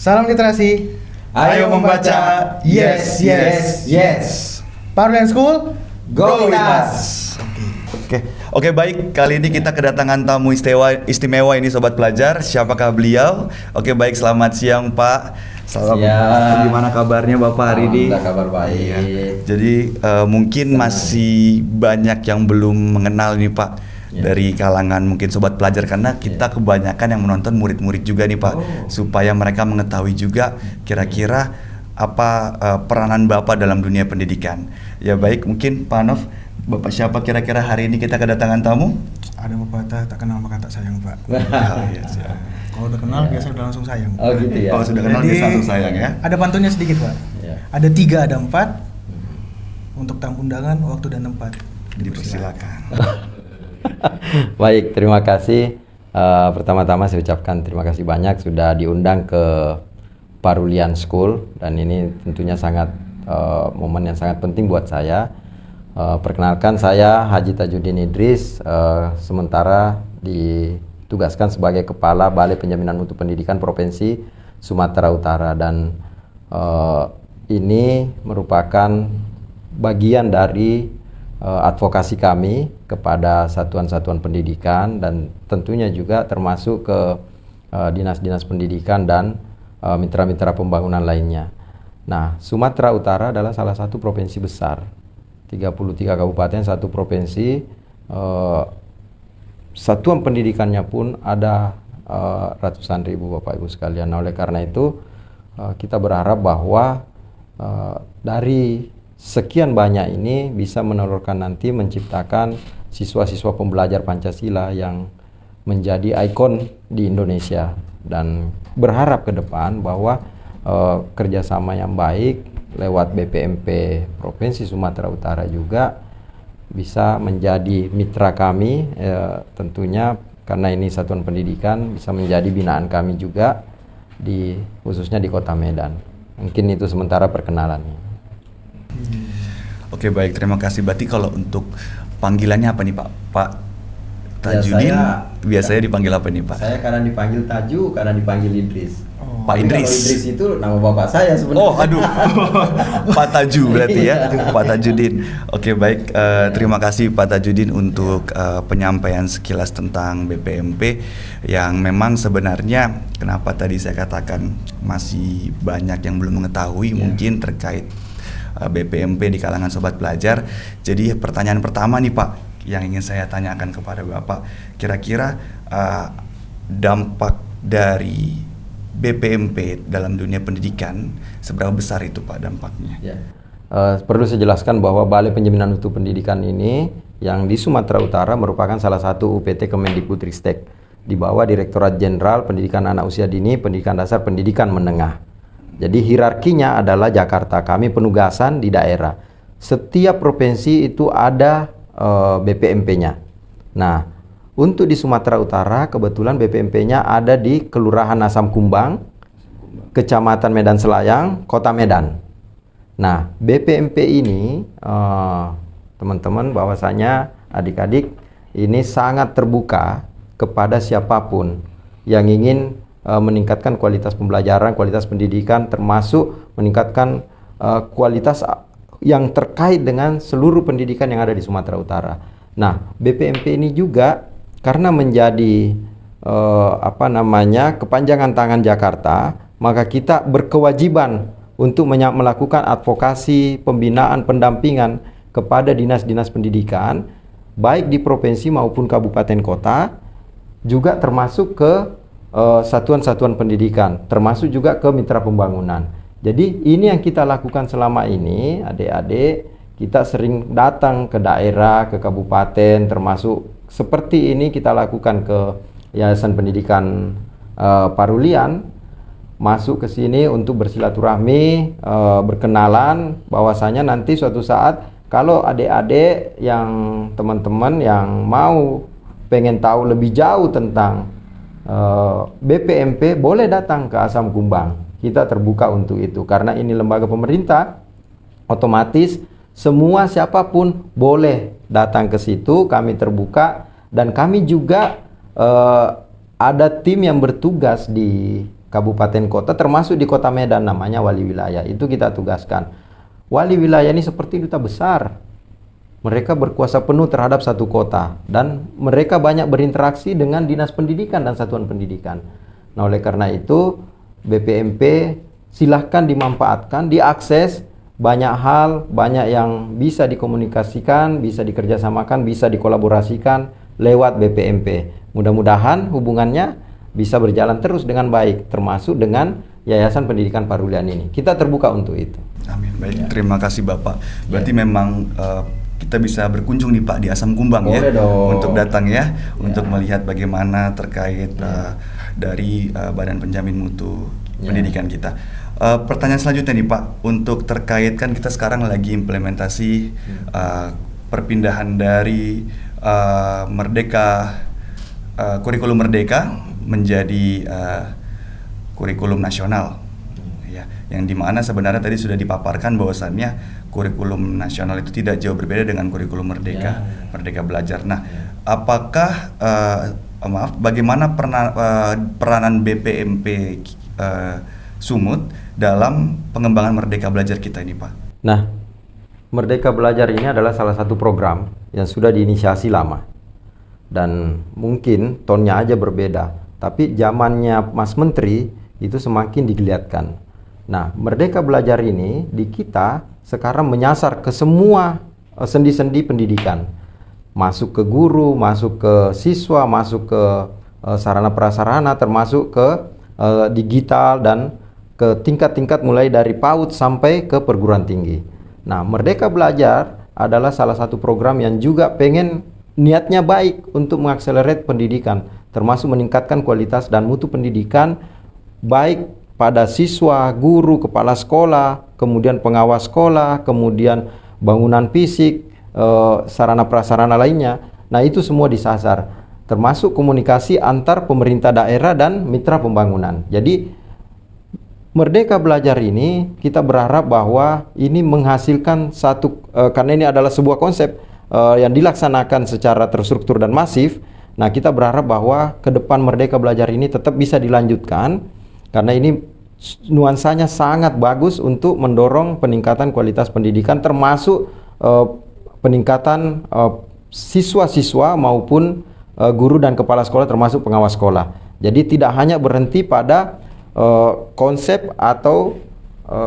Salam literasi. Ayo membaca. Yes, yes, yes. Parlian School, Go with us. Oke, baik. Kali ini kita kedatangan tamu istimewa ini Sobat Pelajar. Siapakah beliau? Oke, baik. Selamat siang, Pak. Salam. Gimana kabarnya Bapak hari ini? Alhamdulillah, kabar baik. Iya. Jadi mungkin masih banyak yang belum mengenal nih Pak. Dari kalangan mungkin Sobat Pelajar, karena kita kebanyakan yang menonton murid-murid juga nih Pak. Supaya mereka mengetahui juga kira-kira apa peranan Bapak dalam dunia pendidikan. Ya baik, mungkin Pak Nov, Bapak siapa kira-kira hari ini kita kedatangan tamu? ada pepatah tak kenal maka tak sayang, Pak. Kalau udah kenal biasa udah langsung sayang. Oh gitu ya. Kalau sudah kenal Jadi, biasa langsung sayang ya. Ada pantunnya sedikit, Pak. Ya. Ada 3, ada 4. Untuk tamu undangan waktu dan tempat. Dipersilakan. Baik, terima kasih. Pertama-tama saya ucapkan terima kasih banyak sudah diundang ke Parlian School, dan ini tentunya sangat momen yang sangat penting buat saya. Perkenalkan, saya Haji Tajudin Idris, sementara ditugaskan sebagai Kepala Balai Penjaminan Mutu Pendidikan Provinsi Sumatera Utara, dan ini merupakan bagian dari advokasi kami kepada satuan-satuan pendidikan, dan tentunya juga termasuk ke dinas-dinas pendidikan dan mitra-mitra pembangunan lainnya. Nah, Sumatera Utara adalah salah satu provinsi besar, 33 kabupaten, satu provinsi. Satuan pendidikannya pun ada ratusan ribu Bapak Ibu sekalian. Nah, oleh karena itu kita berharap bahwa dari sekian banyak ini bisa menelurkan nanti menciptakan siswa-siswa pembelajar Pancasila yang menjadi ikon di Indonesia, dan berharap ke depan bahwa kerjasama yang baik lewat BPMP Provinsi Sumatera Utara juga bisa menjadi mitra kami, tentunya karena ini satuan pendidikan bisa menjadi binaan kami juga khususnya di Kota Medan. Mungkin itu sementara perkenalannya. Oke, baik, terima kasih. Berarti kalau untuk panggilannya apa nih Pak? Pak Tajudin biasanya dipanggil apa nih Pak? Saya kadang dipanggil Taju, kadang dipanggil Idris. Pak Idris. Kalau Idris itu nama bapak saya sebenarnya. Oh, aduh. Pak Taju berarti ya. Pak Tajudin. Oke, baik. Terima kasih Pak Tajudin untuk penyampaian sekilas tentang BPMP yang memang sebenarnya kenapa tadi saya katakan masih banyak yang belum mengetahui mungkin terkait BPMP di kalangan Sobat Pelajar. Jadi pertanyaan pertama nih Pak yang ingin saya tanyakan kepada Bapak, kira-kira dampak dari BPMP dalam dunia pendidikan seberapa besar itu Pak dampaknya? Ya. Perlu saya jelaskan bahwa Balai Penjaminan Mutu Pendidikan ini yang di Sumatera Utara merupakan salah satu UPT Kemendikbudristek di bawah Direktorat Jenderal Pendidikan Anak Usia Dini, Pendidikan Dasar, Pendidikan Menengah. Jadi hierarkinya adalah Jakarta, kami penugasan di daerah. Setiap provinsi itu ada BPMP-nya. Nah, untuk di Sumatera Utara kebetulan BPMP-nya ada di Kelurahan Asam Kumbang, Kecamatan Medan Selayang, Kota Medan. Nah, BPMP ini teman-teman bahwasanya adik-adik ini sangat terbuka kepada siapapun yang ingin meningkatkan kualitas pembelajaran, kualitas pendidikan, termasuk meningkatkan kualitas yang terkait dengan seluruh pendidikan yang ada di Sumatera Utara. Nah, BPMP ini juga karena menjadi kepanjangan tangan Jakarta, maka kita berkewajiban untuk melakukan advokasi, pembinaan, pendampingan kepada dinas-dinas pendidikan, baik di provinsi maupun kabupaten kota, juga termasuk ke satuan-satuan pendidikan, termasuk juga ke mitra pembangunan. Jadi ini yang kita lakukan selama ini, adik-adik, kita sering datang ke daerah, ke kabupaten, termasuk seperti ini kita lakukan ke Yayasan Pendidikan Parlian, masuk ke sini untuk bersilaturahmi, berkenalan, bahwasanya nanti suatu saat kalau adik-adik yang teman-teman yang mau pengen tahu lebih jauh tentang BPMP, boleh datang ke Asam Kumbang. Kita terbuka untuk itu karena ini lembaga pemerintah, otomatis semua siapapun boleh datang ke situ. Kami terbuka, dan kami juga ada tim yang bertugas di kabupaten kota, termasuk di kota Medan namanya wali wilayah. Itu kita tugaskan. Wali wilayah ini seperti duta besar. Mereka berkuasa penuh terhadap satu kota dan mereka banyak berinteraksi dengan dinas pendidikan dan satuan pendidikan. Nah, oleh karena itu BPMP silahkan dimanfaatkan, diakses. Banyak hal, banyak yang bisa dikomunikasikan, bisa dikerjasamakan, bisa dikolaborasikan lewat BPMP. Mudah-mudahan hubungannya bisa berjalan terus dengan baik, termasuk dengan Yayasan Pendidikan Parulian ini. Kita terbuka untuk itu. Amin. Baik, terima kasih Bapak. Berarti memang kita bisa berkunjung nih Pak di Asam Kumbang. Boleh ya, dong. untuk datang ya, untuk melihat bagaimana terkait dari Badan Penjamin Mutu Pendidikan kita. Pertanyaan selanjutnya nih Pak, untuk terkait kan kita sekarang lagi implementasi perpindahan dari kurikulum Merdeka menjadi kurikulum nasional, ya, yang dimana sebenarnya tadi sudah dipaparkan bahwasannya kurikulum nasional itu tidak jauh berbeda dengan kurikulum Merdeka, Merdeka Belajar. Nah, apakah bagaimana peranan BPMP Sumut dalam pengembangan Merdeka Belajar kita ini Pak? Nah, Merdeka Belajar ini adalah salah satu program yang sudah diinisiasi lama. Dan mungkin tonnya aja berbeda. Tapi zamannya Mas Menteri itu semakin digeliatkan. Nah, Merdeka Belajar ini di kita sekarang menyasar ke semua sendi-sendi pendidikan. Masuk ke guru, masuk ke siswa, masuk ke sarana prasarana, termasuk ke digital dan ke tingkat-tingkat mulai dari PAUD sampai ke perguruan tinggi. Nah, Merdeka Belajar adalah salah satu program yang juga pengen niatnya baik untuk mengakselerate pendidikan, termasuk meningkatkan kualitas dan mutu pendidikan baik pada siswa, guru, kepala sekolah, kemudian pengawas sekolah, kemudian bangunan fisik, sarana prasarana lainnya. Nah, itu semua disasar, termasuk komunikasi antar pemerintah daerah dan mitra pembangunan. Jadi Merdeka Belajar ini kita berharap bahwa ini menghasilkan satu, karena ini adalah sebuah konsep yang dilaksanakan secara terstruktur dan masif. Nah, kita berharap bahwa ke depan Merdeka Belajar ini tetap bisa dilanjutkan, karena ini nuansanya sangat bagus untuk mendorong peningkatan kualitas pendidikan, termasuk peningkatan siswa-siswa maupun guru dan kepala sekolah, termasuk pengawas sekolah. Jadi tidak hanya berhenti pada konsep atau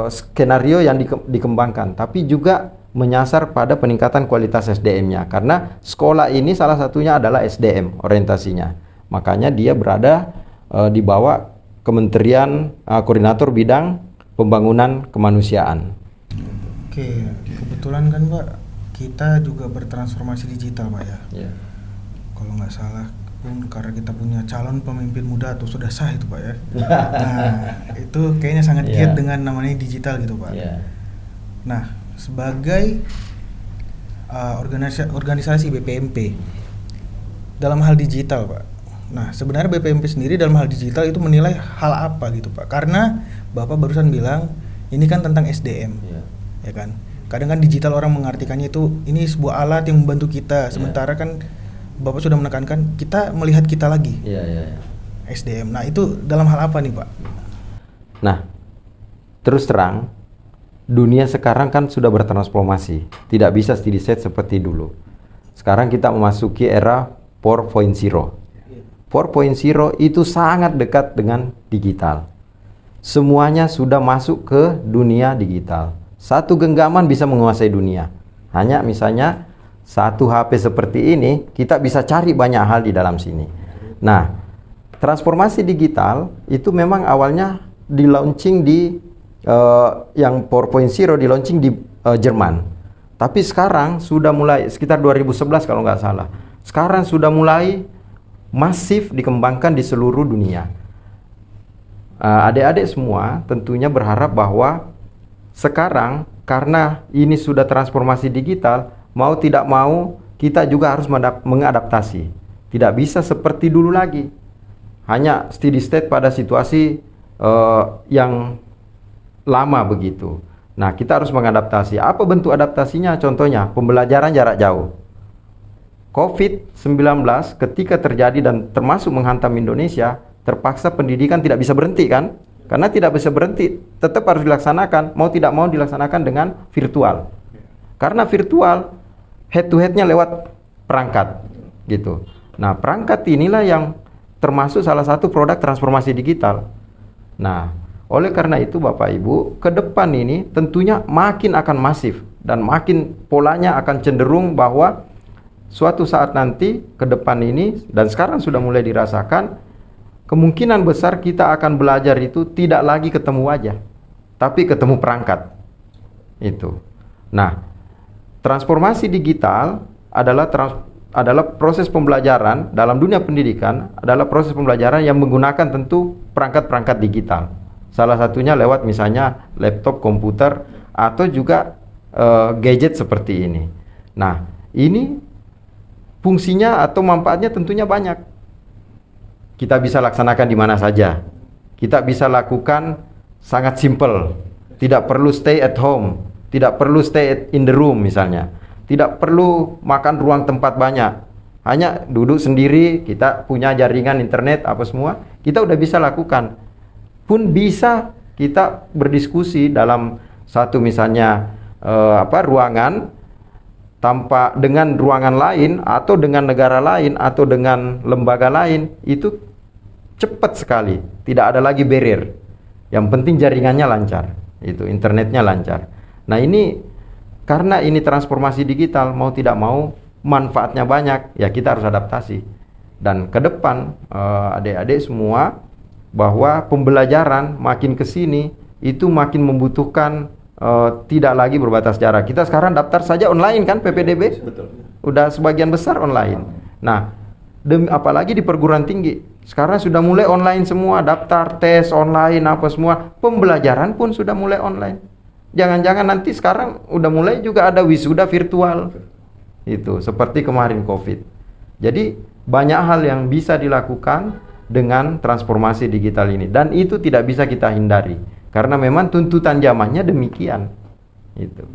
skenario yang dikembangkan, tapi juga menyasar pada peningkatan kualitas SDM-nya, karena sekolah ini salah satunya adalah SDM orientasinya. Makanya dia berada di bawah Kementerian Koordinator Bidang Pembangunan Kemanusiaan. Oke, kebetulan kan Pak, kita juga bertransformasi digital Pak ya. Yeah. Kalau nggak salah pun karena kita punya calon pemimpin muda atau sudah sah itu Pak ya. Nah, itu kayaknya sangat giat dengan namanya digital gitu Pak. Nah, sebagai organisasi BPMP dalam hal digital Pak. Nah, sebenarnya BPMP sendiri dalam hal digital itu menilai hal apa gitu Pak? Karena Bapak barusan bilang ini kan tentang SDM, ya kan. Kadang kan digital orang mengartikannya itu ini sebuah alat yang membantu kita, sementara kan Bapak sudah menekankan kita melihat kita lagi, SDM. Nah, itu dalam hal apa nih Pak? Nah, terus terang, dunia sekarang kan sudah bertransformasi, tidak bisa steady state seperti dulu. Sekarang kita memasuki era 4.0. 4.0 itu sangat dekat dengan digital. Semuanya sudah masuk ke dunia digital. Satu genggaman bisa menguasai dunia. Hanya misalnya satu HP seperti ini, kita bisa cari banyak hal di dalam sini. Nah, transformasi digital itu memang awalnya di launching di yang 4.0 di launching di Jerman. Tapi sekarang sudah mulai sekitar 2011 kalau nggak salah. Sekarang sudah mulai masif dikembangkan di seluruh dunia. Adik-adik semua tentunya berharap bahwa sekarang karena ini sudah transformasi digital, mau tidak mau kita juga harus mengadaptasi. Tidak bisa seperti dulu lagi, hanya steady state pada situasi yang lama begitu. Nah, kita harus mengadaptasi. Apa bentuk adaptasinya? Contohnya pembelajaran jarak jauh. COVID-19 ketika terjadi dan termasuk menghantam Indonesia, terpaksa pendidikan tidak bisa berhenti kan? Karena tidak bisa berhenti, tetap harus dilaksanakan, mau tidak mau dilaksanakan dengan virtual. Karena virtual, head to headnya lewat perangkat, gitu. Nah, perangkat inilah yang termasuk salah satu produk transformasi digital. Nah, oleh karena itu Bapak Ibu, ke depan ini tentunya makin akan masif dan makin polanya akan cenderung bahwa suatu saat nanti ke depan ini, dan sekarang sudah mulai dirasakan, kemungkinan besar kita akan belajar itu tidak lagi ketemu wajah, tapi ketemu perangkat. Itu. Nah, transformasi digital adalah proses pembelajaran dalam dunia pendidikan, adalah proses pembelajaran yang menggunakan tentu perangkat-perangkat digital. Salah satunya lewat misalnya laptop, komputer, atau juga gadget seperti ini. Nah, ini fungsinya atau manfaatnya tentunya banyak. Kita bisa laksanakan di mana saja. Kita bisa lakukan sangat simple. Tidak perlu stay at home. Tidak perlu stay in the room misalnya. Tidak perlu makan ruang tempat banyak. Hanya duduk sendiri, kita punya jaringan internet apa semua, kita udah bisa lakukan. Pun bisa kita berdiskusi dalam satu misalnya ruangan tanpa dengan ruangan lain atau dengan negara lain atau dengan lembaga lain, itu cepat sekali, tidak ada lagi barrier. Yang penting jaringannya lancar, itu internetnya lancar. Nah, ini karena ini transformasi digital, mau tidak mau manfaatnya banyak, ya kita harus adaptasi. Dan ke depan adik-adik semua, bahwa pembelajaran makin ke sini itu makin membutuhkan tidak lagi berbatas jarak. Kita sekarang daftar saja online kan, PPDB? Betul. Udah sebagian besar online. Nah, apalagi di perguruan tinggi. Sekarang sudah mulai online semua, daftar, tes online, apa semua. Pembelajaran pun sudah mulai online. Jangan-jangan nanti sekarang udah mulai juga ada wisuda virtual. Itu, seperti kemarin COVID. Jadi, banyak hal yang bisa dilakukan dengan transformasi digital ini. Dan itu tidak bisa kita hindari. Karena memang tuntutan zamannya demikian. Itu.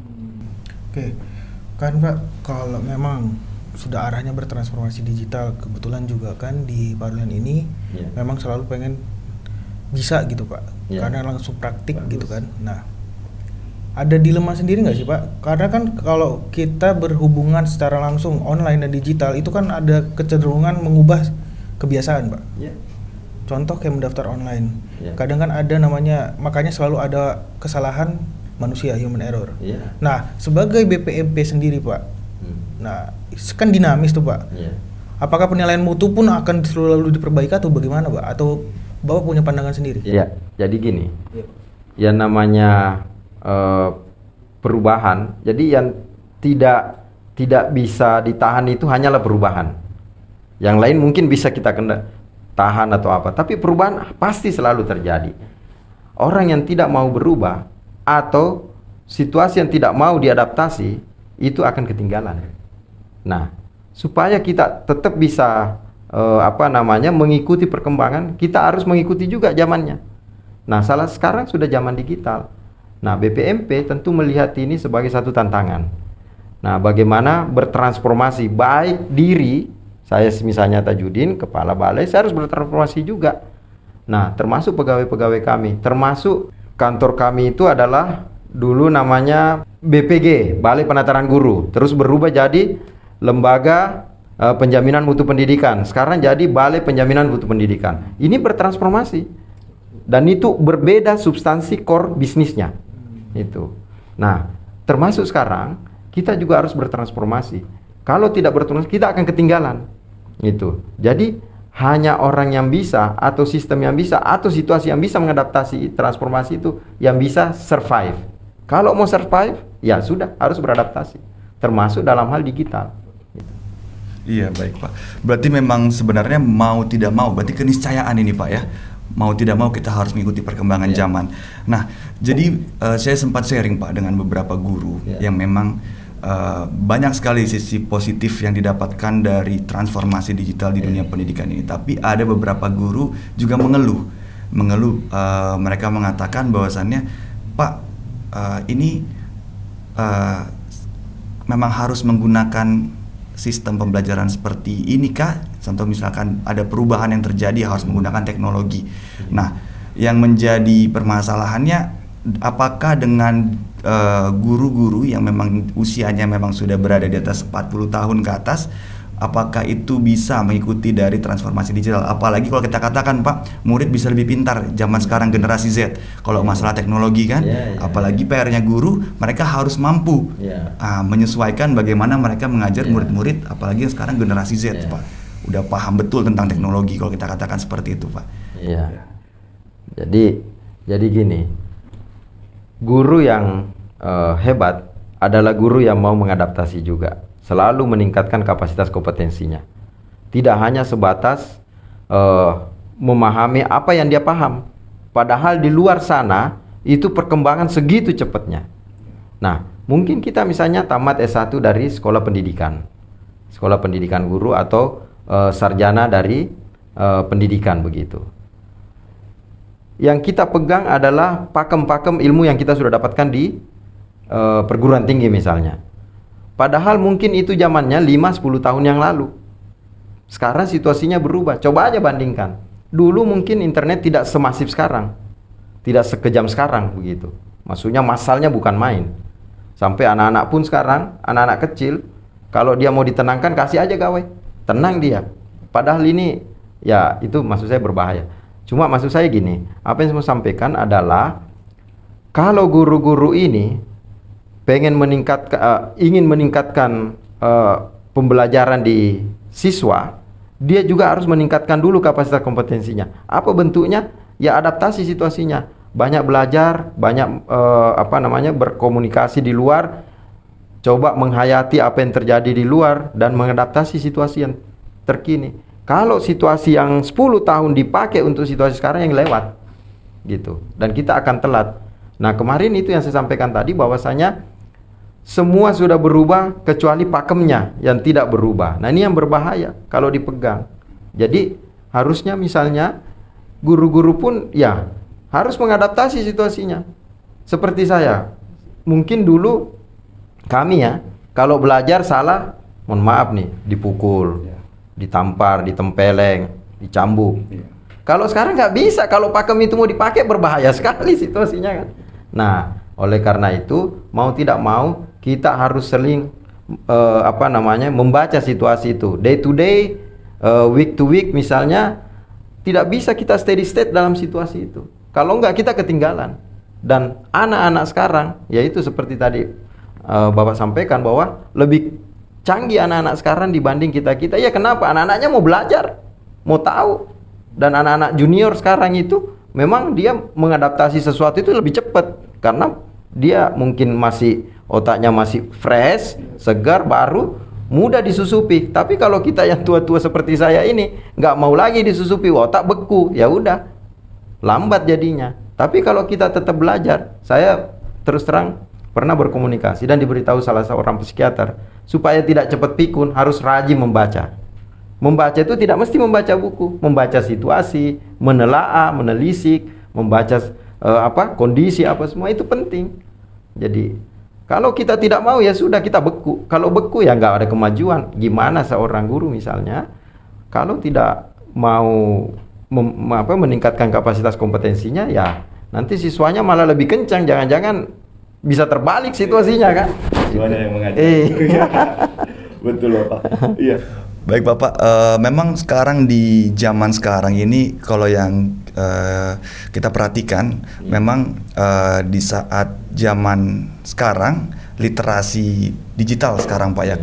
Oke, kan Pak, kalau memang sudah arahnya bertransformasi digital, kebetulan juga kan di Parlian ini memang selalu pengen bisa gitu Pak, karena langsung praktik. Bagus. Gitu kan. Nah, ada dilema sendiri nggak sih Pak? Karena kan kalau kita berhubungan secara langsung online dan digital itu kan ada kecenderungan mengubah kebiasaan Pak. Contoh kayak mendaftar online, kadang kan ada namanya, makanya selalu ada kesalahan manusia, human error. Nah, sebagai BPMP sendiri Pak, nah kan dinamis tuh Pak. Apakah penilaian mutu pun akan selalu diperbaiki atau bagaimana Pak? Atau Bapak punya pandangan sendiri? Iya, jadi gini, yang namanya perubahan, jadi yang tidak bisa ditahan itu hanyalah perubahan. Yang lain mungkin bisa kita tahan atau apa, tapi perubahan pasti selalu terjadi. Orang yang tidak mau berubah atau situasi yang tidak mau diadaptasi itu akan ketinggalan. Nah, supaya kita tetap bisa mengikuti perkembangan, kita harus mengikuti juga zamannya. Nah, sekarang sudah zaman digital. Nah, BPMP tentu melihat ini sebagai satu tantangan. Nah, bagaimana bertransformasi baik diri, saya misalnya Tajudin, kepala balai, saya harus bertransformasi juga. Nah, termasuk pegawai-pegawai kami, termasuk kantor kami itu adalah dulu namanya BPG, Balai Penataran Guru, terus berubah jadi Lembaga Penjaminan Mutu Pendidikan. Sekarang jadi Balai Penjaminan Mutu Pendidikan. Ini bertransformasi. Dan itu berbeda substansi core bisnisnya. Itu. Nah, termasuk sekarang kita juga harus bertransformasi. Kalau tidak bertransformasi, kita akan ketinggalan. Itu. Jadi hanya orang yang bisa atau sistem yang bisa atau situasi yang bisa mengadaptasi transformasi itu yang bisa survive. Kalau mau survive, ya sudah harus beradaptasi. Termasuk dalam hal digital. Iya, baik Pak. Berarti memang sebenarnya mau tidak mau, berarti keniscayaan ini Pak ya. Mau tidak mau kita harus mengikuti perkembangan zaman. Nah, jadi saya sempat sharing Pak dengan beberapa guru yang memang banyak sekali sisi positif yang didapatkan dari transformasi digital di dunia pendidikan ini. Tapi ada beberapa guru juga mengeluh. Mereka mengatakan bahwasannya, Pak, ini memang harus menggunakan sistem pembelajaran seperti ini kah? Contoh misalkan ada perubahan yang terjadi harus menggunakan teknologi. Nah, yang menjadi permasalahannya apakah dengan guru-guru yang memang usianya memang sudah berada di atas 40 tahun ke atas, apakah itu bisa mengikuti dari transformasi digital? Apalagi kalau kita katakan Pak, murid bisa lebih pintar zaman sekarang generasi Z. Kalau masalah teknologi kan, apalagi PR-nya guru, mereka harus mampu menyesuaikan bagaimana mereka mengajar murid-murid, apalagi yang sekarang generasi Z Pak. Udah paham betul tentang teknologi kalau kita katakan seperti itu Pak. Iya. Jadi gini, guru yang hebat adalah guru yang mau mengadaptasi juga, selalu meningkatkan kapasitas kompetensinya. Tidak hanya sebatas memahami apa yang dia paham, padahal di luar sana itu perkembangan segitu cepatnya. Nah, mungkin kita misalnya tamat S1 dari sekolah pendidikan guru atau sarjana dari pendidikan begitu. Yang kita pegang adalah pakem-pakem ilmu yang kita sudah dapatkan di perguruan tinggi misalnya. Padahal mungkin itu zamannya 5-10 tahun yang lalu. Sekarang situasinya berubah. Coba aja bandingkan. Dulu mungkin internet tidak semasif sekarang, tidak sekejam sekarang begitu. Maksudnya masalnya bukan main. Sampai anak-anak pun sekarang, anak-anak kecil, kalau dia mau ditenangkan, kasih aja gawai, tenang dia. Padahal ini, ya itu maksud saya berbahaya. Cuma maksud saya gini, apa yang saya mau sampaikan adalah kalau guru-guru ini ingin meningkatkan pembelajaran di siswa, dia juga harus meningkatkan dulu kapasitas kompetensinya. Apa bentuknya? Ya adaptasi situasinya. Banyak belajar, banyak berkomunikasi di luar, coba menghayati apa yang terjadi di luar dan mengadaptasi situasi yang terkini. Kalau situasi yang 10 tahun dipakai untuk situasi sekarang yang lewat gitu, dan kita akan telat. Nah, kemarin itu yang saya sampaikan tadi, bahwasanya semua sudah berubah kecuali pakemnya yang tidak berubah. Nah, ini yang berbahaya kalau dipegang. Jadi harusnya misalnya guru-guru pun ya harus mengadaptasi situasinya. Seperti saya, mungkin dulu kami ya, kalau belajar salah, mohon maaf nih, dipukul, ditampar, ditempeleng, dicambuk. Kalau sekarang nggak bisa, kalau pakem itu mau dipakai berbahaya sekali situasinya kan. Nah, oleh karena itu mau tidak mau kita harus seling membaca situasi itu day to day, week to week misalnya. Tidak bisa kita steady state dalam situasi itu. Kalau nggak kita ketinggalan. Dan anak-anak sekarang, yaitu seperti tadi Bapak sampaikan bahwa lebih canggih anak-anak sekarang dibanding kita-kita. Ya kenapa? Anak-anaknya mau belajar, mau tahu. Dan anak-anak junior sekarang itu memang dia mengadaptasi sesuatu itu lebih cepat. Karena dia mungkin otaknya masih fresh, segar, baru, mudah disusupi. Tapi kalau kita yang tua-tua seperti saya ini nggak mau lagi disusupi, otak beku, ya udah lambat jadinya. Tapi kalau kita tetap belajar, saya terus terang pernah berkomunikasi dan diberitahu salah seorang psikiater supaya tidak cepat pikun harus rajin membaca. Membaca itu tidak mesti membaca buku, membaca situasi, menelaah, menelisik, membaca kondisi apa semua itu penting. Jadi kalau kita tidak mau ya sudah kita beku. Kalau beku ya nggak ada kemajuan. Gimana seorang guru misalnya kalau tidak mau meningkatkan kapasitas kompetensinya, ya nanti siswanya malah lebih kencang. Jangan-jangan bisa terbalik situasinya kan? Siswanya yang mengajar. Betul Bapak. Iya. Baik Bapak, memang sekarang di zaman sekarang ini kalau yang kita perhatikan, memang di saat zaman sekarang literasi digital sekarang Pak ya.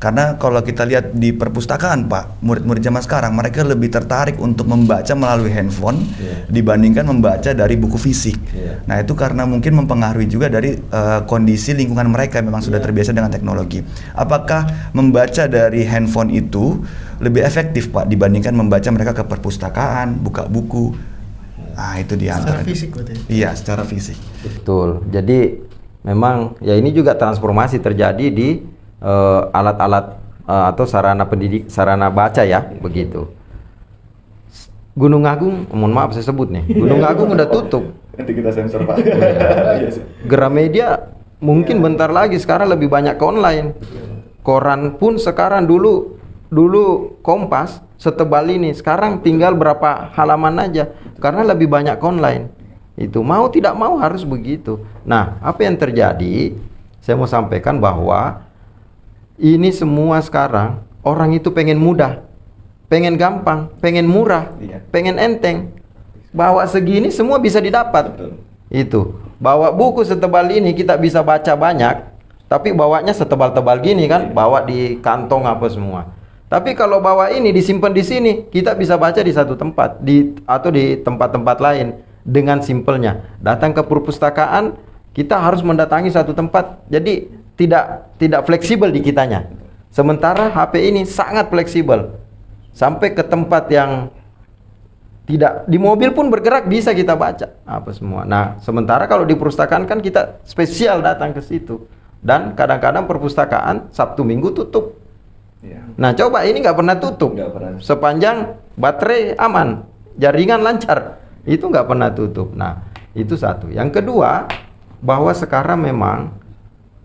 Karena kalau kita lihat di perpustakaan Pak, murid-murid zaman sekarang mereka lebih tertarik untuk membaca melalui handphone dibandingkan membaca dari buku fisik. Nah itu karena mungkin mempengaruhi juga dari kondisi lingkungan mereka yang memang sudah terbiasa dengan teknologi. Apakah membaca dari handphone itu lebih efektif Pak dibandingkan membaca mereka ke perpustakaan, buka buku? Nah itu dia. Secara fisik berarti? Iya, secara fisik. Betul. Jadi memang ya ini juga transformasi terjadi di alat-alat atau sarana baca ya, begitu. Gunung Agung, mohon maaf saya sebut nih, Gunung Agung udah tutup. Nanti kita sensor Pak. Gramedia mungkin bentar lagi, sekarang lebih banyak ke online. Koran pun sekarang dulu Kompas setebal ini. Sekarang tinggal berapa halaman aja karena lebih banyak online. Itu mau tidak mau harus begitu. Nah, apa yang terjadi? Saya mau sampaikan bahwa ini semua sekarang orang itu pengen mudah, pengen gampang, pengen murah, pengen enteng. Bawa segini semua bisa didapat. Itu. Bawa buku setebal ini kita bisa baca banyak, tapi bawanya setebal-tebal gini kan, bawa di kantong apa semua. Tapi kalau bawa ini disimpan di sini, kita bisa baca di satu tempat, atau di tempat-tempat lain dengan simpelnya. Datang ke perpustakaan, kita harus mendatangi satu tempat. Jadi tidak fleksibel di kitanya. Sementara HP ini sangat fleksibel. Sampai ke tempat yang tidak, di mobil pun bergerak bisa kita baca apa semua. Nah, sementara kalau di perpustakaan kan kita spesial datang ke situ. Dan kadang-kadang perpustakaan Sabtu Minggu tutup. Nah, coba ini nggak pernah tutup. Sepanjang baterai aman, jaringan lancar, itu nggak pernah tutup. Nah, itu satu. Yang kedua, bahwa sekarang memang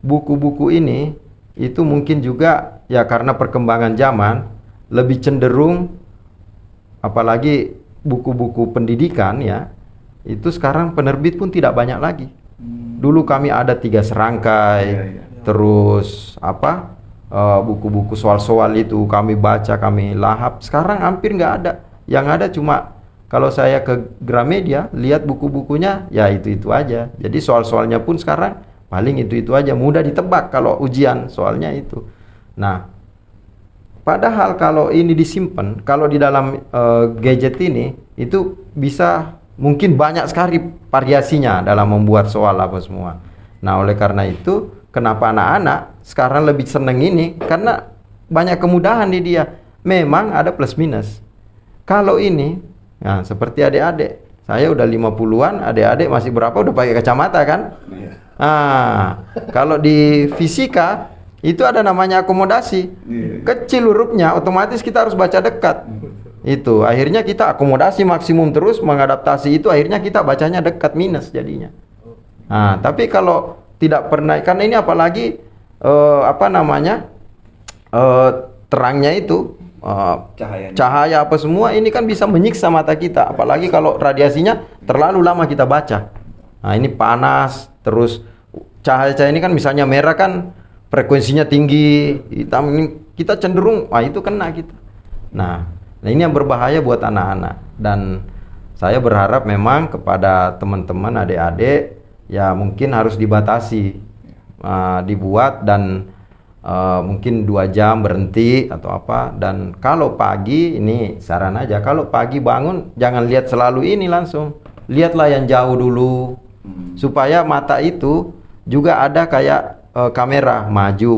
buku-buku ini itu mungkin juga ya karena perkembangan zaman lebih cenderung, apalagi buku-buku pendidikan ya, itu sekarang penerbit pun tidak banyak lagi. Dulu kami ada 3 serangkai, terus apa? Buku-buku soal-soal itu kami baca, kami lahap. Sekarang hampir nggak ada. Yang ada cuma kalau saya ke Gramedia lihat buku-bukunya ya itu aja. Jadi soal-soalnya pun sekarang paling itu aja, mudah ditebak kalau ujian soalnya itu. Nah, padahal kalau ini disimpan, kalau di dalam gadget ini itu bisa mungkin banyak sekali variasinya dalam membuat soal apa semua. Nah, oleh karena itu kenapa anak-anak sekarang lebih seneng ini? Karena banyak kemudahan di dia. Memang ada plus minus. Kalau ini, nah seperti adik-adik, saya udah 50-an, adik-adik masih berapa udah pakai kacamata kan? Nah, kalau di fisika itu ada namanya akomodasi. Kecil hurufnya, otomatis kita harus baca dekat. Itu, akhirnya kita akomodasi maksimum terus mengadaptasi itu, akhirnya kita bacanya dekat minus jadinya. Nah, tapi kalau tidak pernah, karena ini apalagi terangnya itu cahaya apa semua ini kan bisa menyiksa mata kita, apalagi kalau radiasinya terlalu lama kita baca. Nah, ini panas, terus cahaya-cahaya ini kan misalnya merah kan frekuensinya tinggi, hitam ini kita cenderung itu kena kita. Nah, ini yang berbahaya buat anak-anak, dan saya berharap memang kepada teman-teman adik-adik ya mungkin harus dibatasi, dibuat dan mungkin 2 jam berhenti atau apa. Dan kalau pagi ini saran aja, kalau pagi bangun jangan lihat selalu ini langsung, lihatlah yang jauh dulu supaya mata itu juga ada kayak kamera maju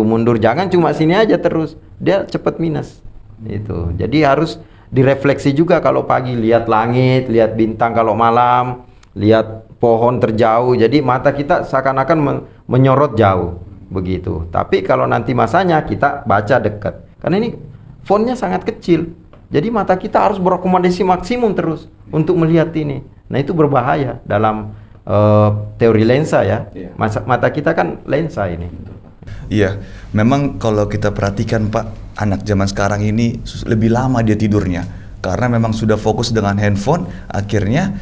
mundur, jangan cuma sini aja terus, dia cepat minus. Itu jadi harus direfleksi juga. Kalau pagi lihat langit, lihat bintang, kalau malam lihat pohon terjauh, jadi mata kita seakan-akan menyorot jauh begitu. Tapi kalau nanti masanya kita baca dekat, karena ini fontnya sangat kecil, jadi mata kita harus berakomodasi maksimum terus untuk melihat ini. Nah, itu berbahaya dalam teori lensa ya. Mata kita kan lensa ini. Iya, memang kalau kita perhatikan Pak, anak zaman sekarang ini lebih lama dia tidurnya karena memang sudah fokus dengan handphone, akhirnya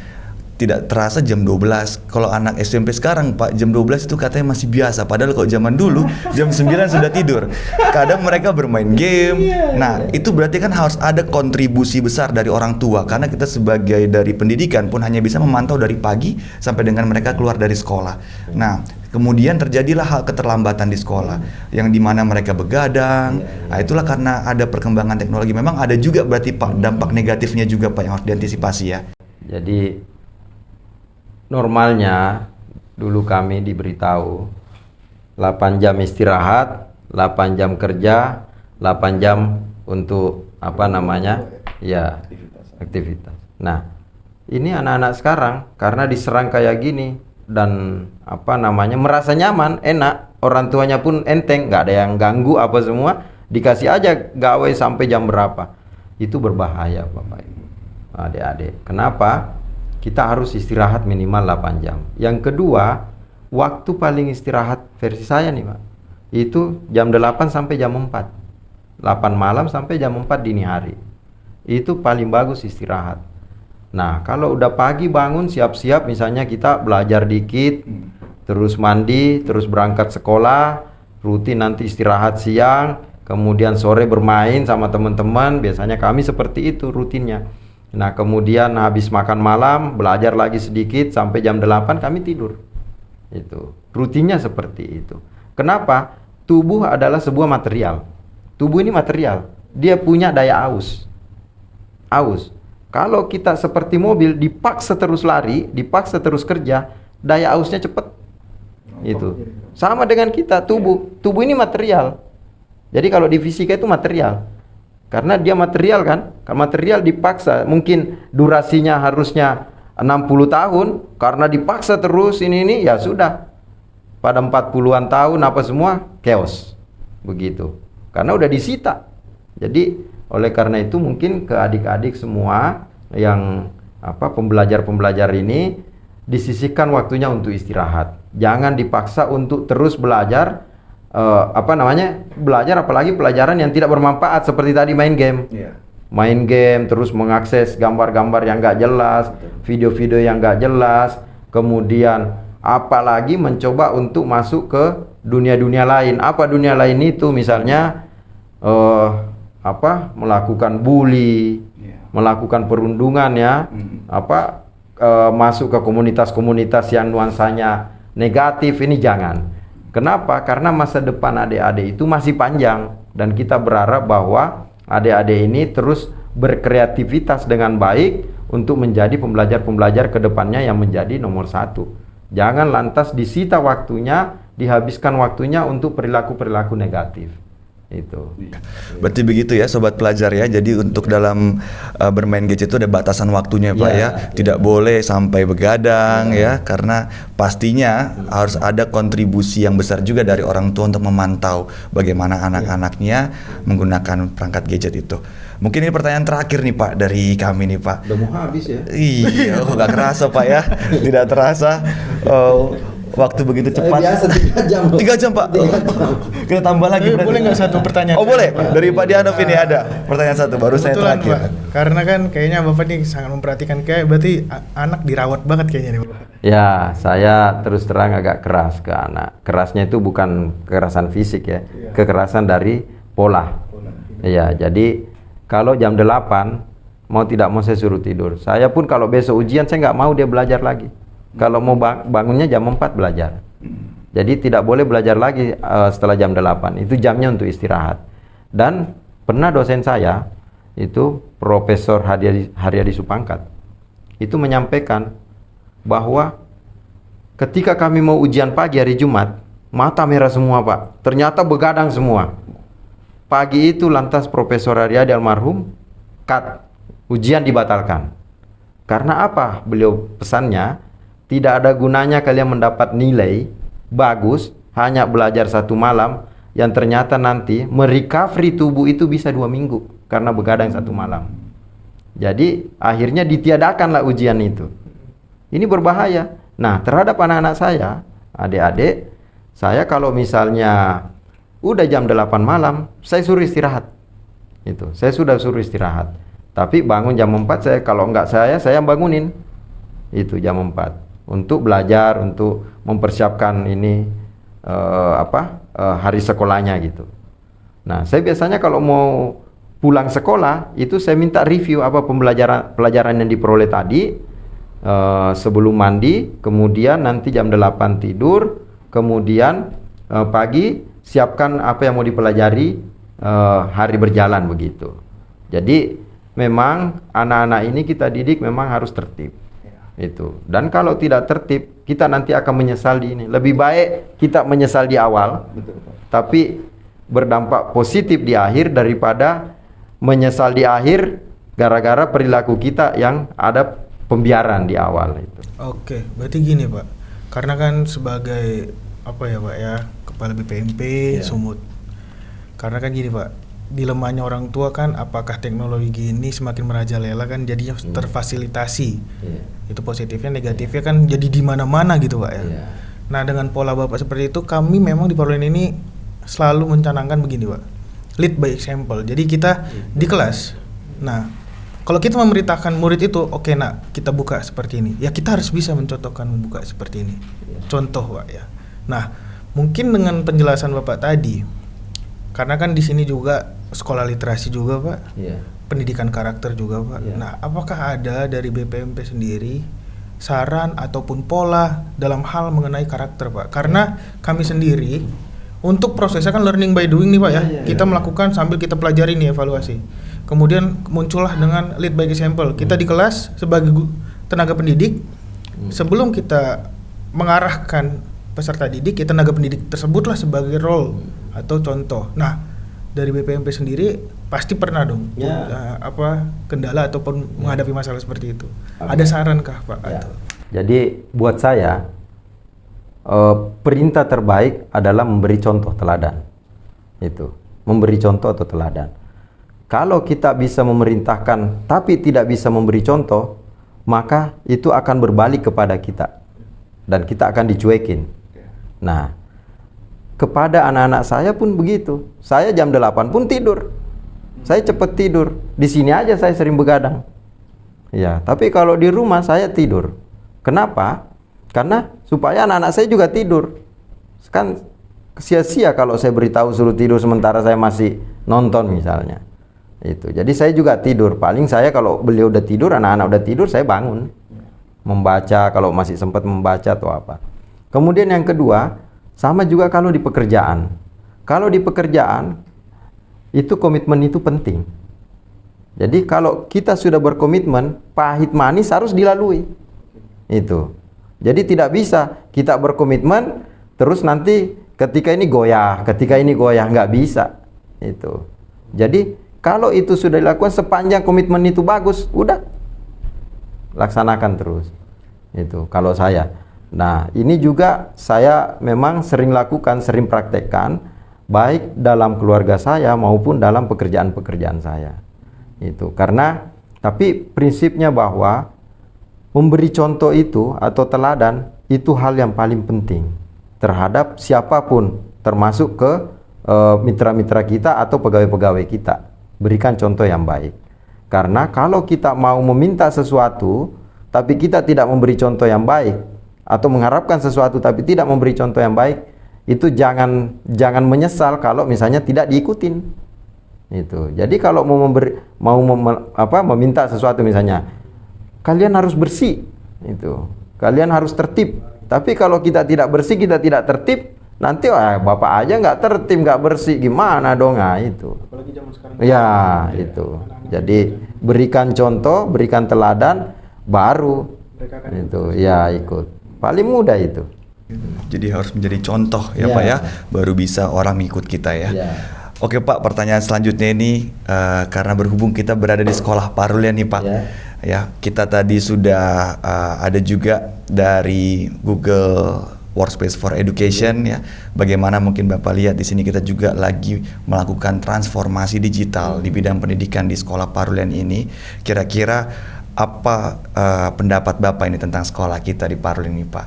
tidak terasa jam 12. Kalau anak SMP sekarang Pak, jam 12 itu katanya masih biasa, padahal kalau zaman dulu jam 9 sudah tidur. Kadang mereka bermain game. Nah, itu berarti kan harus ada kontribusi besar dari orang tua, karena kita sebagai dari pendidikan pun hanya bisa memantau dari pagi sampai dengan mereka keluar dari sekolah. Nah, kemudian terjadilah hal keterlambatan di sekolah, yang dimana mereka begadang. Nah, itulah karena ada perkembangan teknologi. Memang ada juga berarti Pak dampak negatifnya juga Pak yang harus diantisipasi ya. Jadi normalnya dulu kami diberitahu 8 jam istirahat, 8 jam kerja, 8 jam untuk ya aktivitas. Nah, ini anak-anak sekarang karena diserang kayak gini dan merasa nyaman, enak, orang tuanya pun enteng, nggak ada yang ganggu apa semua, dikasih aja gawe sampai jam berapa. Itu berbahaya Bapak Ibu, adik-adik. Kenapa? Kita harus istirahat minimal 8 jam. Yang kedua, waktu paling istirahat versi saya nih Pak, itu jam 8 sampai jam 4. 8 malam sampai jam 4 dini hari. Itu paling bagus istirahat. Nah, kalau udah pagi bangun siap-siap, misalnya kita belajar dikit, terus mandi, terus berangkat sekolah, rutin nanti istirahat siang, kemudian sore bermain sama teman-teman. Biasanya kami seperti itu rutinnya. Nah, kemudian habis makan malam, belajar lagi sedikit sampai jam 8 kami tidur. Itu rutinnya seperti itu. Kenapa? Tubuh adalah sebuah material. Tubuh ini material, dia punya daya aus. Kalau kita seperti mobil, dipaksa terus lari, dipaksa terus kerja, daya ausnya cepat. Itu sama dengan kita, tubuh ini material. Jadi kalau di fisika itu material, karena dia material kan. Kalau material dipaksa, mungkin durasinya harusnya 60 tahun, karena dipaksa terus ini ya sudah, pada 40-an tahun apa semua chaos begitu, karena udah disita. Jadi oleh karena itu mungkin ke adik-adik semua yang pembelajar ini disisihkan waktunya untuk istirahat. Jangan dipaksa untuk terus belajar belajar, apalagi pelajaran yang tidak bermanfaat seperti tadi main game. Main game terus mengakses gambar-gambar yang nggak jelas, video-video yang nggak jelas, kemudian apalagi mencoba untuk masuk ke dunia-dunia lain. Apa dunia lain itu? Misalnya melakukan bully, melakukan perundungan ya, masuk ke komunitas-komunitas yang nuansanya negatif, ini jangan. Kenapa? Karena masa depan adik-adik itu masih panjang, dan kita berharap bahwa adik-adik ini terus berkreativitas dengan baik untuk menjadi pembelajar-pembelajar ke depannya yang menjadi nomor 1. Jangan lantas disita waktunya, dihabiskan waktunya untuk perilaku-perilaku negatif. Itu. Berarti begitu ya sobat pelajar ya. Jadi untuk dalam bermain gadget itu ada batasan waktunya Pak ya. Tidak boleh sampai begadang ya, karena pastinya harus ada kontribusi yang besar juga dari orang tua untuk memantau bagaimana anak-anaknya menggunakan perangkat gadget itu. Mungkin ini pertanyaan terakhir nih Pak dari kami nih Pak. Udah mau habis ya? Iya, nggak kerasa Pak ya. Tidak terasa. Waktu begitu cepat. Biasa 3 jam. 3 jam Pak. Kita tambah lagi. Boleh nggak satu pertanyaan? Oh boleh. Dari Pak Dianov ini ada pertanyaan satu. Baru saya Kebetulan, terakhir. Pak, karena kan kayaknya Bapak nih sangat memperhatikan, kayak berarti anak dirawat banget kayaknya nih Pak. Ya, saya terus terang agak keras ke anak. Kerasnya itu bukan kekerasan fisik ya, kekerasan dari pola. Ya, jadi kalau jam 8 mau tidak mau saya suruh tidur. Saya pun kalau besok ujian saya nggak mau dia belajar lagi. Kalau mau bangunnya jam 4 belajar. Jadi tidak boleh belajar lagi setelah jam 8. Itu jamnya untuk istirahat. Dan pernah dosen saya, itu Profesor Haryadi Supangkat, itu menyampaikan bahwa ketika kami mau ujian pagi hari Jumat, mata merah semua Pak. Ternyata begadang semua. Pagi itu lantas Profesor Haryadi almarhum ujian dibatalkan. Karena apa? Beliau pesannya, tidak ada gunanya kalian mendapat nilai bagus hanya belajar 1 malam, yang ternyata nanti merecovery tubuh itu bisa 2 minggu karena begadang 1 malam. Jadi akhirnya ditiadakanlah ujian itu. Ini berbahaya. Nah, terhadap anak-anak saya, adik-adik, saya kalau misalnya udah jam 8 malam, saya suruh istirahat. Itu, saya sudah suruh istirahat. Tapi bangun jam 4, kalau enggak saya bangunin. Itu jam 4. Untuk belajar, untuk mempersiapkan ini hari sekolahnya gitu. Nah, saya biasanya kalau mau pulang sekolah itu saya minta review apa pelajaran yang diperoleh tadi sebelum mandi, kemudian nanti jam 8 tidur, kemudian pagi siapkan apa yang mau dipelajari hari berjalan begitu. Jadi memang anak-anak ini kita didik memang harus tertib. Itu. Dan kalau tidak tertib, kita nanti akan menyesal di ini. Lebih baik kita menyesal di awal, tapi berdampak positif di akhir, daripada menyesal di akhir gara-gara perilaku kita yang ada pembiaran di awal itu. Oke, berarti gini Pak. Karena kan sebagai kepala BPMP Sumut. Karena kan gini Pak, dilemanya orang tua kan, apakah teknologi ini semakin merajalela kan jadinya terfasilitasi. Itu positifnya, negatifnya kan jadi di mana-mana gitu Pak ya. Nah, dengan pola Bapak seperti itu, kami memang di Parlemen ini selalu mencanangkan begini Pak. lead by example. Jadi kita di kelas, nah kalau kita memerintahkan murid itu, oke nak kita buka seperti ini, ya kita harus bisa mencontohkan membuka seperti ini. Contoh Pak ya. Nah mungkin dengan penjelasan Bapak tadi, karena kan di sini juga sekolah literasi juga Pak, pendidikan karakter juga Pak. Nah apakah ada dari BPMP sendiri saran ataupun pola dalam hal mengenai karakter Pak? Karena kami sendiri untuk prosesnya kan learning by doing nih Pak ya. Kita melakukan sambil kita pelajari nih, evaluasi. Kemudian muncullah dengan lead by example. Kita di kelas sebagai tenaga pendidik, sebelum kita mengarahkan peserta didik, ya tenaga pendidik tersebutlah sebagai role atau contoh. Nah, dari BPMP sendiri pasti pernah dong kendala ataupun menghadapi masalah seperti itu. Ada sarankah Pak? Jadi buat saya perintah terbaik adalah memberi contoh teladan. Itu, memberi contoh atau teladan. Kalau kita bisa memerintahkan tapi tidak bisa memberi contoh, maka itu akan berbalik kepada kita dan kita akan dicuekin. Nah, kepada anak-anak saya pun begitu. Saya jam 8 pun tidur. Saya cepat tidur. Di sini aja saya sering begadang. Ya, tapi kalau di rumah saya tidur. Kenapa? Karena supaya anak-anak saya juga tidur. Kan sia-sia kalau saya beritahu suruh tidur sementara saya masih nonton misalnya. Itu. Jadi saya juga tidur. Paling saya kalau beliau udah tidur, anak-anak udah tidur, saya bangun. Membaca kalau masih sempat membaca atau apa. Kemudian yang kedua, sama juga kalau di pekerjaan. Kalau di pekerjaan, itu komitmen itu penting. Jadi kalau kita sudah berkomitmen, pahit manis harus dilalui. Itu. Jadi tidak bisa kita berkomitmen, terus nanti ketika ini goyah, nggak bisa. Itu. Jadi kalau itu sudah dilakukan, sepanjang komitmen itu bagus, udah laksanakan terus. Itu kalau saya. Nah, ini juga saya memang sering lakukan, sering praktekkan, baik dalam keluarga saya maupun dalam pekerjaan-pekerjaan saya. Itu karena, tapi prinsipnya bahwa memberi contoh itu atau teladan itu hal yang paling penting terhadap siapapun, termasuk ke mitra-mitra kita atau pegawai-pegawai kita. Berikan contoh yang baik. Karena kalau kita mau meminta sesuatu tapi kita tidak memberi contoh yang baik, atau mengharapkan sesuatu tapi tidak memberi contoh yang baik, itu jangan menyesal kalau misalnya tidak diikutin. Itu. Jadi kalau meminta sesuatu misalnya, kalian harus bersih, itu. Kalian harus tertib. Tapi kalau kita tidak bersih, kita tidak tertib, nanti bapak aja nggak tertib, nggak bersih, gimana dong? Nah, itu. Apalagi zaman sekarang. Ya, itu. Jadi berikan contoh, berikan teladan, baru itu ya ikut. Paling mudah itu. Jadi harus menjadi contoh ya Pak ya, baru bisa orang mengikut kita ya. Oke Pak, pertanyaan selanjutnya ini karena berhubung kita berada di sekolah Parulian nih Pak, ya kita tadi sudah ada juga dari Google Workspace for Education ya. Bagaimana mungkin Bapak lihat di sini kita juga lagi melakukan transformasi digital di bidang pendidikan di sekolah Parulian ini. Kira-kira apa pendapat Bapak ini tentang sekolah kita di Parulian ini Pak?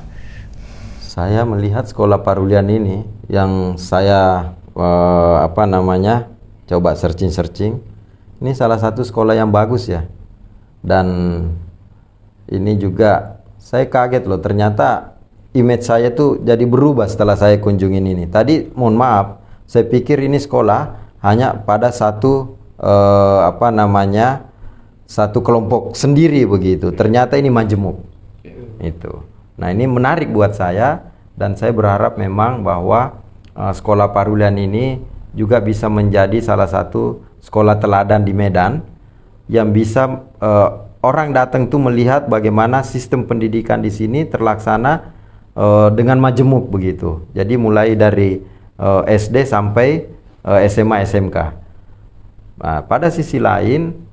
Saya melihat sekolah Parulian ini yang saya coba searching. Ini salah satu sekolah yang bagus ya. Dan ini juga saya kaget loh, ternyata image saya tuh jadi berubah setelah saya kunjungin ini. Tadi mohon maaf, saya pikir ini sekolah hanya pada satu satu kelompok sendiri begitu. Ternyata ini majemuk. Itu. Nah, ini menarik buat saya dan saya berharap memang bahwa sekolah Parulian ini juga bisa menjadi salah satu sekolah teladan di Medan yang bisa orang datang tuh melihat bagaimana sistem pendidikan di sini terlaksana dengan majemuk begitu. Jadi mulai dari SD sampai SMA SMK. Nah, pada sisi lain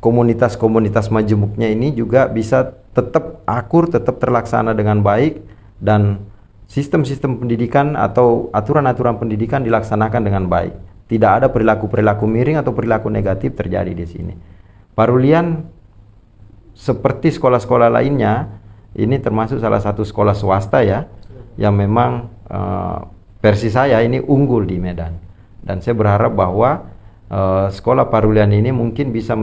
komunitas-komunitas majemuknya ini juga bisa tetap akur, tetap terlaksana dengan baik, dan sistem-sistem pendidikan atau aturan-aturan pendidikan dilaksanakan dengan baik. Tidak ada perilaku-perilaku miring atau perilaku negatif terjadi di sini. Parulian seperti sekolah-sekolah lainnya, ini termasuk salah satu sekolah swasta ya, yang memang versi saya ini unggul di Medan. Dan saya berharap bahwa sekolah Parulian ini mungkin bisa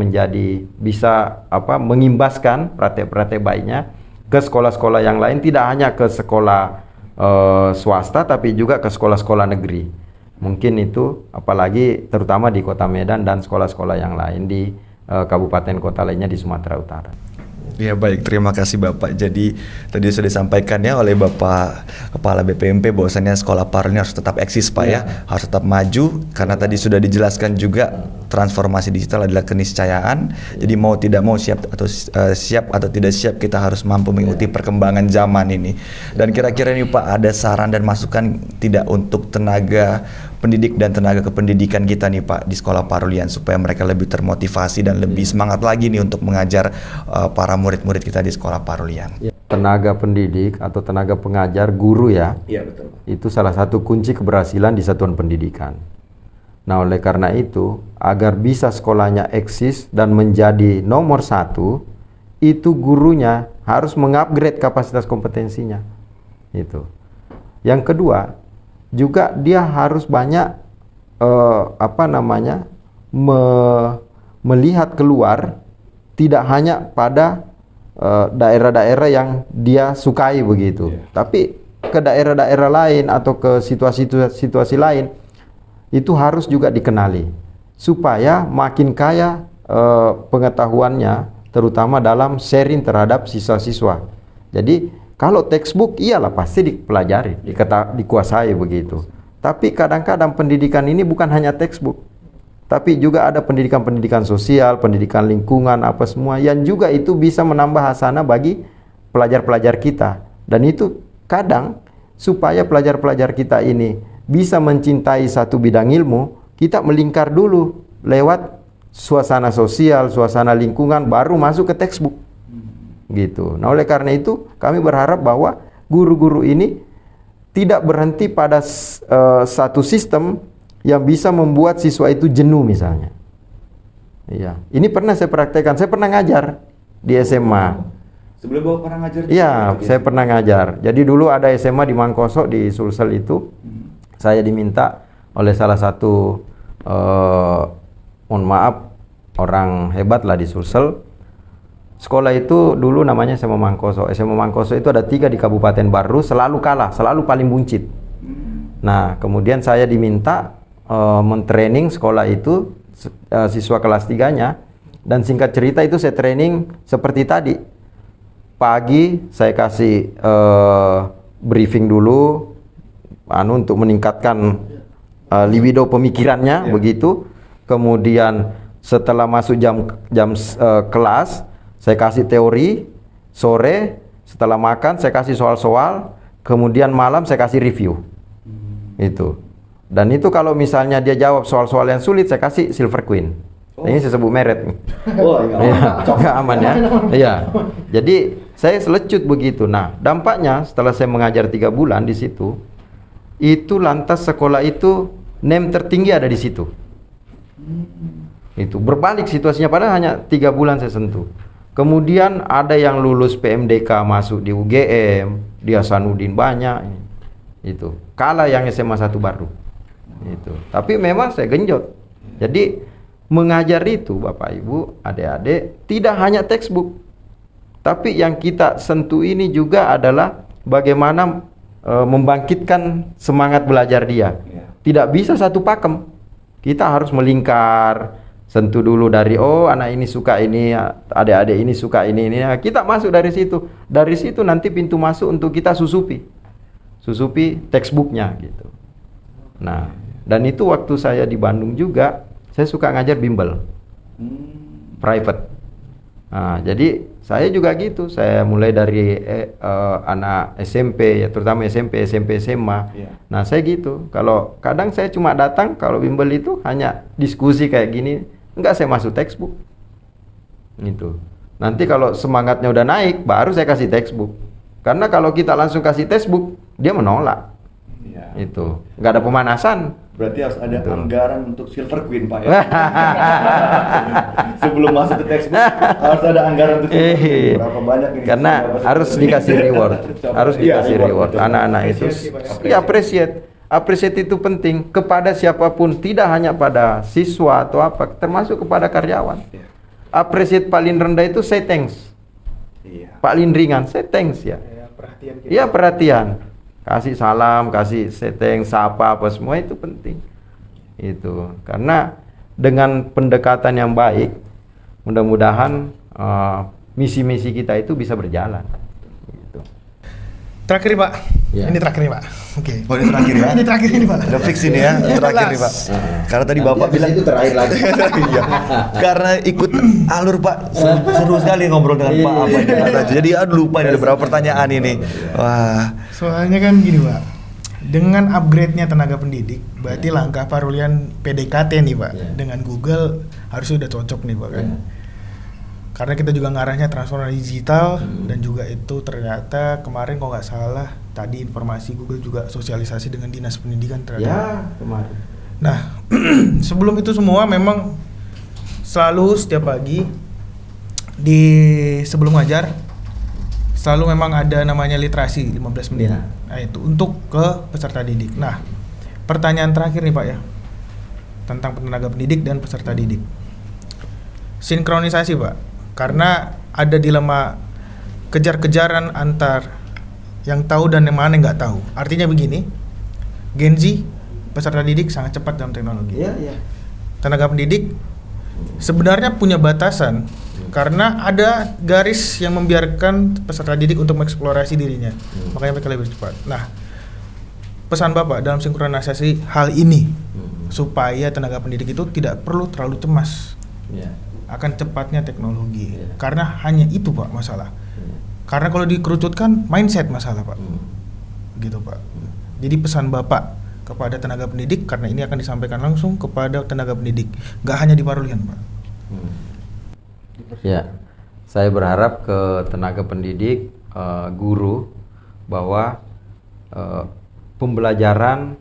mengimbaskan praktek-praktek baiknya ke sekolah-sekolah yang lain, tidak hanya ke sekolah swasta tapi juga ke sekolah-sekolah negeri. Mungkin itu apalagi terutama di Kota Medan dan sekolah-sekolah yang lain di kabupaten kota lainnya di Sumatera Utara. Ya baik, terima kasih Bapak. Jadi tadi sudah disampaikan ya oleh Bapak Kepala BPMP bahwasannya sekolah Parulian harus tetap eksis Pak ya, harus tetap maju karena tadi sudah dijelaskan juga transformasi digital adalah keniscayaan. Jadi mau tidak mau siap atau tidak siap kita harus mampu mengikuti perkembangan zaman ini. Dan kira-kira nih Pak ada saran dan masukan tidak untuk tenaga pendidik dan tenaga kependidikan kita nih Pak di sekolah Parulian supaya mereka lebih termotivasi dan lebih semangat lagi nih untuk mengajar para murid-murid kita di sekolah Parulian. Tenaga pendidik atau tenaga pengajar, guru ya. Iya betul. Itu salah satu kunci keberhasilan di satuan pendidikan. Nah, oleh karena itu, agar bisa sekolahnya eksis dan menjadi nomor satu, itu gurunya harus mengupgrade kapasitas kompetensinya. Itu. Yang kedua, juga dia harus banyak melihat keluar, tidak hanya pada daerah-daerah yang dia sukai begitu, tapi ke daerah-daerah lain atau ke situasi lain itu harus juga dikenali supaya makin kaya pengetahuannya, terutama dalam sharing terhadap siswa-siswa. Jadi kalau textbook iyalah pasti dipelajari, dikuasai begitu. Tapi kadang-kadang pendidikan ini bukan hanya textbook, tapi juga ada pendidikan-pendidikan sosial, pendidikan lingkungan, apa semua yang juga itu bisa menambah hasanah bagi pelajar-pelajar kita. Dan itu kadang supaya pelajar-pelajar kita ini bisa mencintai satu bidang ilmu, kita melingkar dulu lewat suasana sosial, suasana lingkungan, baru masuk ke textbook. Gitu. Nah, oleh karena itu kami berharap bahwa guru-guru ini tidak berhenti pada satu sistem yang bisa membuat siswa itu jenuh misalnya. Iya, ini pernah saya praktekkan. Saya pernah ngajar di SMA. Sebelum Bapak pernah ngajar? Iya, saya pernah ngajar. Jadi dulu ada SMA di Mangkoso di Sulsel itu. Saya diminta oleh salah satu mohon maaf orang hebat lah di Sulsel. Sekolah itu dulu namanya SMA Mangkoso. SMA Mangkoso itu ada 3 di Kabupaten Baru, selalu kalah, selalu paling buncit. Nah, kemudian saya diminta mentraining sekolah itu, siswa kelas 3-nya. Dan singkat cerita itu saya training seperti tadi. Pagi saya kasih briefing dulu, untuk meningkatkan libido pemikirannya, begitu. Kemudian setelah masuk jam kelas, saya kasih teori, sore setelah makan saya kasih soal-soal, kemudian malam saya kasih review. Itu. Dan itu kalau misalnya dia jawab soal-soal yang sulit, saya kasih Silver Queen. Ini saya sebut merek. Oh, iya. Nggak aman ya. Iya. Jadi saya selecut begitu. Nah, dampaknya setelah saya mengajar 3 bulan di situ, itu lantas sekolah itu name tertinggi ada di situ. Itu berbalik situasinya, padahal hanya 3 bulan saya sentuh. Kemudian ada yang lulus PMDK masuk di UGM, di Hasanuddin banyak. Itu kalah yang SMA 1 baru. Itu. Tapi memang saya genjot. Jadi mengajar itu Bapak Ibu, adik-adik, tidak hanya textbook. Tapi yang kita sentuh ini juga adalah bagaimana membangkitkan semangat belajar dia. Tidak bisa satu pakem. Kita harus melingkar. Sentuh dulu dari anak ini suka ini, adik-adik ini suka ini. Nah, kita masuk dari situ. Dari situ nanti pintu masuk untuk kita susupi textbooknya gitu. Nah, dan itu waktu saya di Bandung juga, saya suka ngajar bimbel, private. Nah, jadi saya juga gitu. Saya mulai dari anak SMP, ya terutama SMP, SMA. Nah, saya gitu. Kalau kadang saya cuma datang, kalau bimbel itu hanya diskusi kayak gini. Enggak, saya masuk textbook. Gitu. Nanti kalau semangatnya udah naik, baru saya kasih textbook. Karena kalau kita langsung kasih textbook, dia menolak. Itu. Enggak ada pemanasan. Berarti harus ada anggaran untuk Silver Queen, Pak ya. Sebelum masuk ke textbook harus ada anggaran untuk Silver Queen. Berapa banyak ini? Karena harus dikasih reward. Harus dikasih reward. Anak-anak itu appreciate. Appreciate itu penting kepada siapapun, tidak hanya pada siswa atau apa, termasuk kepada karyawan. Appreciate paling rendah itu say thanks. Paling ringan say thanks ya. Perhatian kita. Iya, perhatian. Kasih salam, kasih say thanks, sapa apa semua itu penting. Itu karena dengan pendekatan yang baik, mudah-mudahan misi-misi kita itu bisa berjalan. Gitu. Terakhir nih, Pak. Ya. Ini terakhir nih, Pak. Oke. Oh, ini terakhir ya. Ini terakhir ini, Pak. Udah fix ini ya, terakhir nih Pak. Karena tadi Bapak bilang itu terakhir lagi. Iya. Karena ikut alur Pak, seru sekali ngobrol dengan Pak apa ini Pak Taju. Jadi aduh lupa ini ada beberapa pertanyaan ini. Wah. Soalnya kan gini, Pak. Dengan upgrade-nya tenaga pendidik, berarti langkah Parulian PDKT nih, Pak. Dengan Google harusnya udah cocok nih, Pak kan. Karena kita juga ngarahnya transformasi digital dan juga itu ternyata kemarin kalau nggak salah tadi informasi Google juga sosialisasi dengan Dinas Pendidikan terhadap. Ya, kemarin. Nah, sebelum itu semua memang selalu setiap pagi di sebelum ngajar selalu memang ada namanya literasi 15 menit. Ya. Nah, itu untuk ke peserta didik. Nah, pertanyaan terakhir nih Pak ya. Tentang tenaga pendidik dan peserta didik. Sinkronisasi, Pak. Karena ada dilema kejar-kejaran antar yang tahu dan yang mana yang nggak tahu. Artinya begini, Gen Z peserta didik sangat cepat dalam teknologi. Iya. Tenaga pendidik sebenarnya punya batasan karena ada garis yang membiarkan peserta didik untuk mengeksplorasi dirinya. Makanya mereka lebih cepat. Nah, pesan Bapak dalam sinkronisasi hal ini supaya tenaga pendidik itu tidak perlu terlalu cemas akan cepatnya teknologi. Karena hanya itu Pak masalah. Karena kalau dikerucutkan mindset masalah Pak. Gitu Pak. Jadi pesan Bapak kepada tenaga pendidik karena ini akan disampaikan langsung kepada tenaga pendidik, nggak hanya di Parulian Pak. Ya, saya berharap ke tenaga pendidik, guru bahwa pembelajaran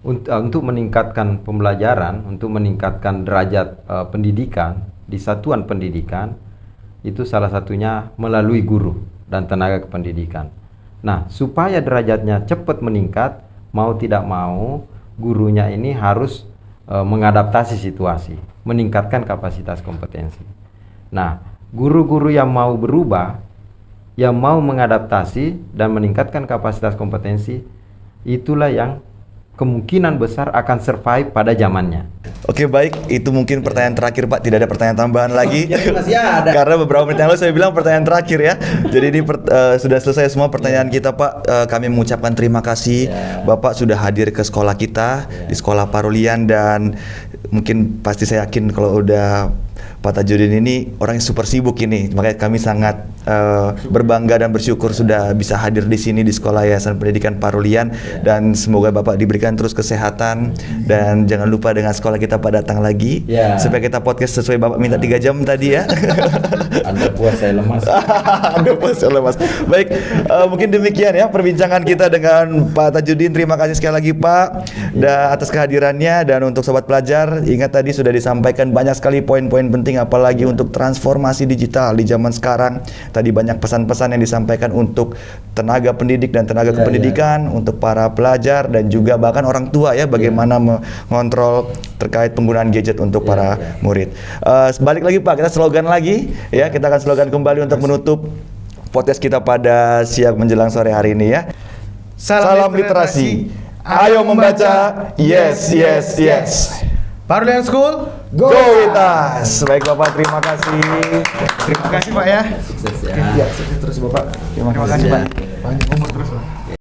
untuk meningkatkan pembelajaran, untuk meningkatkan derajat pendidikan di satuan pendidikan itu salah satunya melalui guru dan tenaga kependidikan. Nah, supaya derajatnya cepat meningkat, mau tidak mau gurunya ini harus mengadaptasi situasi, meningkatkan kapasitas kompetensi. Nah, guru-guru yang mau berubah, yang mau mengadaptasi dan meningkatkan kapasitas kompetensi, itulah yang kemungkinan besar akan survive pada zamannya. Oke, baik, itu mungkin pertanyaan terakhir Pak, tidak ada pertanyaan tambahan lagi. Masih ada. Karena beberapa menit yang lalu saya bilang pertanyaan terakhir ya. Jadi ini sudah selesai semua pertanyaan kita Pak. Kami mengucapkan terima kasih Bapak sudah hadir ke sekolah kita di Sekolah Parulian, dan mungkin pasti saya yakin kalau udah Pak Tajudin ini orang yang super sibuk ini, makanya kami sangat berbangga dan bersyukur sudah bisa hadir di sini di Sekolah Yayasan Pendidikan Parulian, dan semoga Bapak diberikan terus kesehatan, dan jangan lupa dengan sekolah kita Pak datang lagi supaya kita podcast sesuai Bapak minta 3 jam tadi ya. Anda puas, saya lemas. Anda puas, saya lemas. Baik, mungkin demikian ya perbincangan kita dengan Pak Tajudin. Terima kasih sekali lagi Pak atas kehadirannya, dan untuk sobat pelajar ingat tadi sudah disampaikan banyak sekali poin-poin penting apalagi untuk transformasi digital di zaman sekarang. Tadi banyak pesan-pesan yang disampaikan untuk tenaga pendidik dan tenaga kependidikan, untuk para pelajar dan juga bahkan orang tua ya, bagaimana mengontrol terkait penggunaan gadget untuk para murid. Balik lagi Pak, kita slogan lagi ya, kita akan slogan kembali untuk menutup podcast kita pada siang menjelang sore hari ini ya. Salam literasi. Ayo membaca. Yes, yes, yes. Parulian School, go with us. Baik Bapak, terima kasih. Terima kasih Pak ya. Sukses ya. Oke, ya, sukses terus Bapak. Terima Terima kasih. kasih Pak. Banyak umur terus Pak.